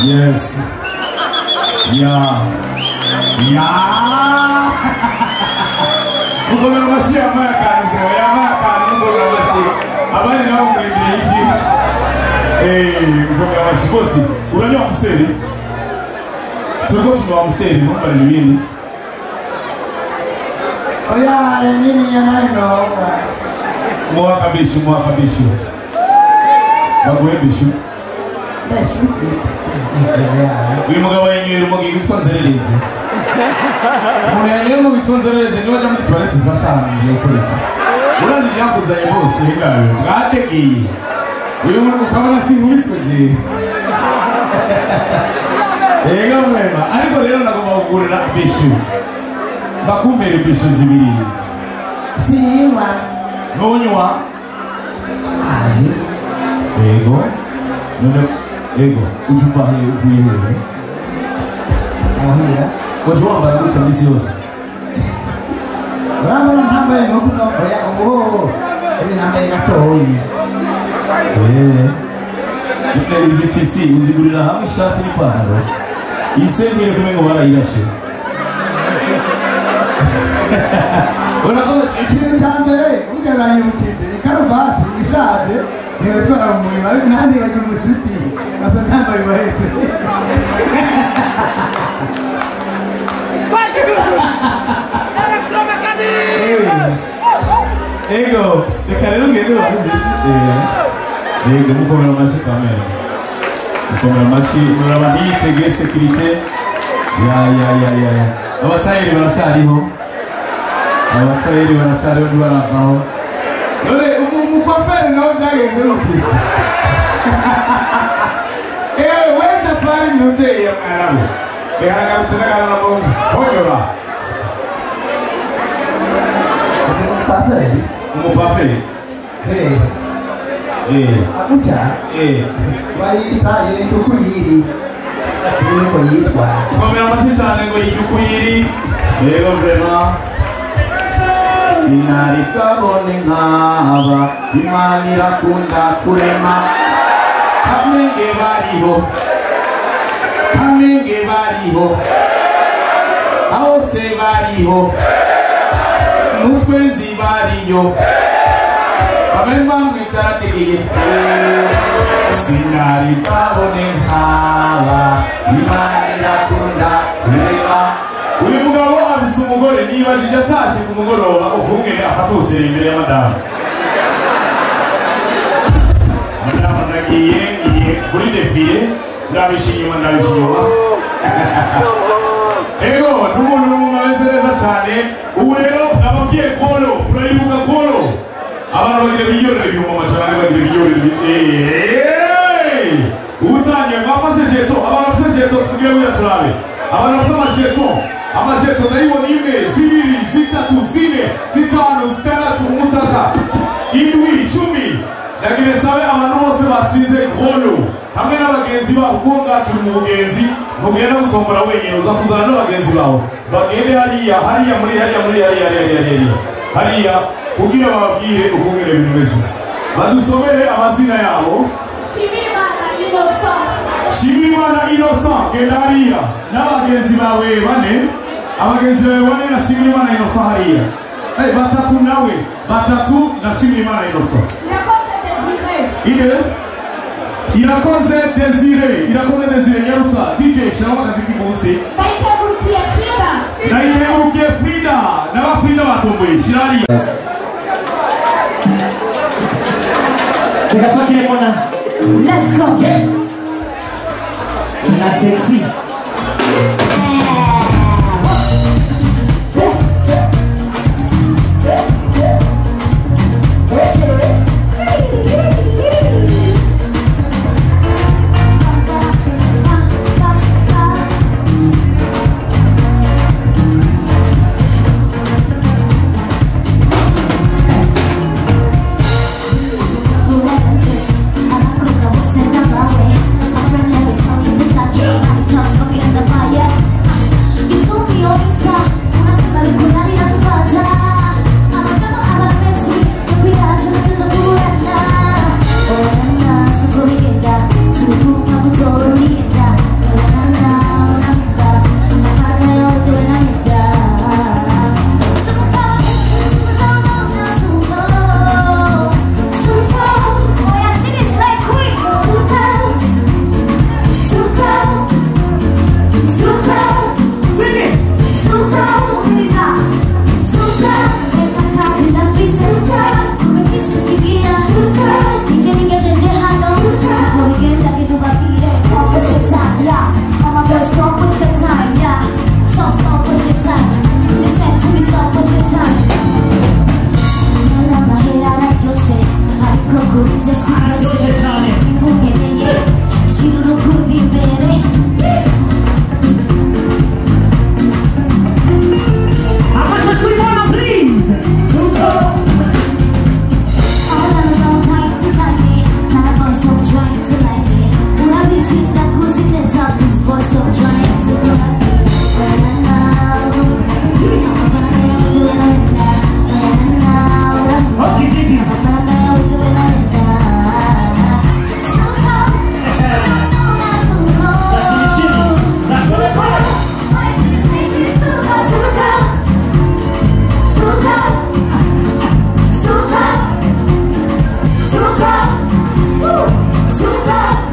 Yes. Yeah. Mkono mashi amaka nuko yamaka nuko mashi. Abani na umri hiki. Mkono mashi bosi. Unajua mseli? Tulikuwa tunao mseli mambo ni nini? Oya nini yanaino? Mwaka bishu. Bagwebishu. Uyu mugabo yenyewe umugi gutwanzerereze. Umuntu yanyewe mu gutwanzerereze niwe ajya muri toilette zifashangiye kureka. Urazi byakuzanye bose ngayo. Mwategiye. Uyu muntu ukabona sinkubiswe je. Ega mwema. Ariko rero nagomba kugurira bishu. Bakumbere bishu zibiri. Siwa. Nonywa. Azi. Ego. Ego, ujuvahe uvuye hehe? Muhira. Waje wambaye gutya misi yose? Urambona ntambaye no kunoya oho. Ari nambaye gatoyi. Izi TC uzigurira hamwe ishati n'ipantaro. Isengere kumengo barayirashe. Urako ikintu cyambere ugeranye mukije ni karuvati ishaje. Niwe twara mu murima ariko nandi baje mu sipi asa ntambaye bahetse. Ego, reka rero ngende bavuze. Ego mukomera amashi kamera. Mukomera amashi murabandi yitegeye sécurité. Ya. Abatayeri baracariho. Ntibaravaho. None umukwaferi nawe byagenze rupi. Wenda pari ntuze iyo mwarabu. Bigaragaritse n'akantu mu honyora. Umupaferi? Akucha? Bayita yendukuyiri. Yuko yitwa. Komera amashi cyane ngo yindukuyiri. Rero vraiment sinari kabone nkaba Imana irakunda kurema kamenge bariho aho se bariho umutwenzi bariyo bamemba mwitarategeye sinari kabone nkaba Imana irakunda kurema. Uyu mugabo afise umugore nibajije atashe ku mugoroba ubumwe afatuse imbere ya madamu. Madamu nagiye kuri defile ndabishinyuma. Ego n'umuntu n'umumeze neza cyane. Ubu rero nababwiye kolo urayibuka kolo abantu bagira biyorere ibihumbi amajana bagira biyorere. Ubutanye mwafashe jeto abantu bafise jeto kugira ngo yaturabe abantu bafise amajeto inkweto ndayibona imwe zibiri zitatu zine zitanu zitandatu umutaka indwi icumi nagire sabe abantu bose batsinze golo hamwe n'abagenzi babo kuko turi mu bugenzi ntugenda gutombora wenyine uza kuzana n'abagenzi bawe bagende hariya muri hariya kugira bababwire ukungene ibintu bimeze badusomere amazina yabo. Shimimana Innocent genda hariya n'abagenzi bawe bane abagenzi bawe bane na Shimimana Innocent hariya batatu nawe batatu na Shimimana Innocent. Irakoze Desire Nyarusa DJ shaka kaziki munsi Ndayikegurukiye Frida n'aba Frida batomboye shirari. Udatwenze Monna. Let's go. La sexy. Suka!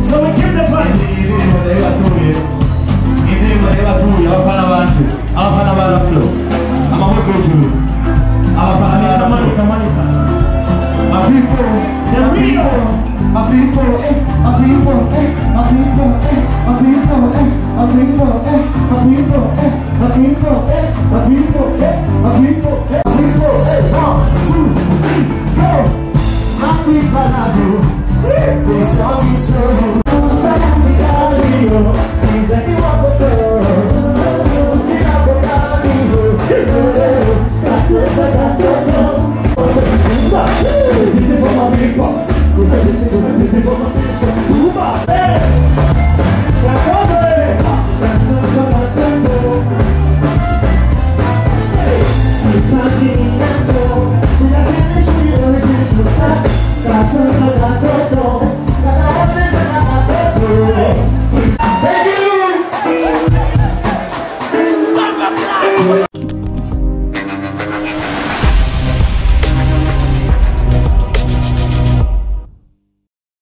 So we keep the fight. This song is for you.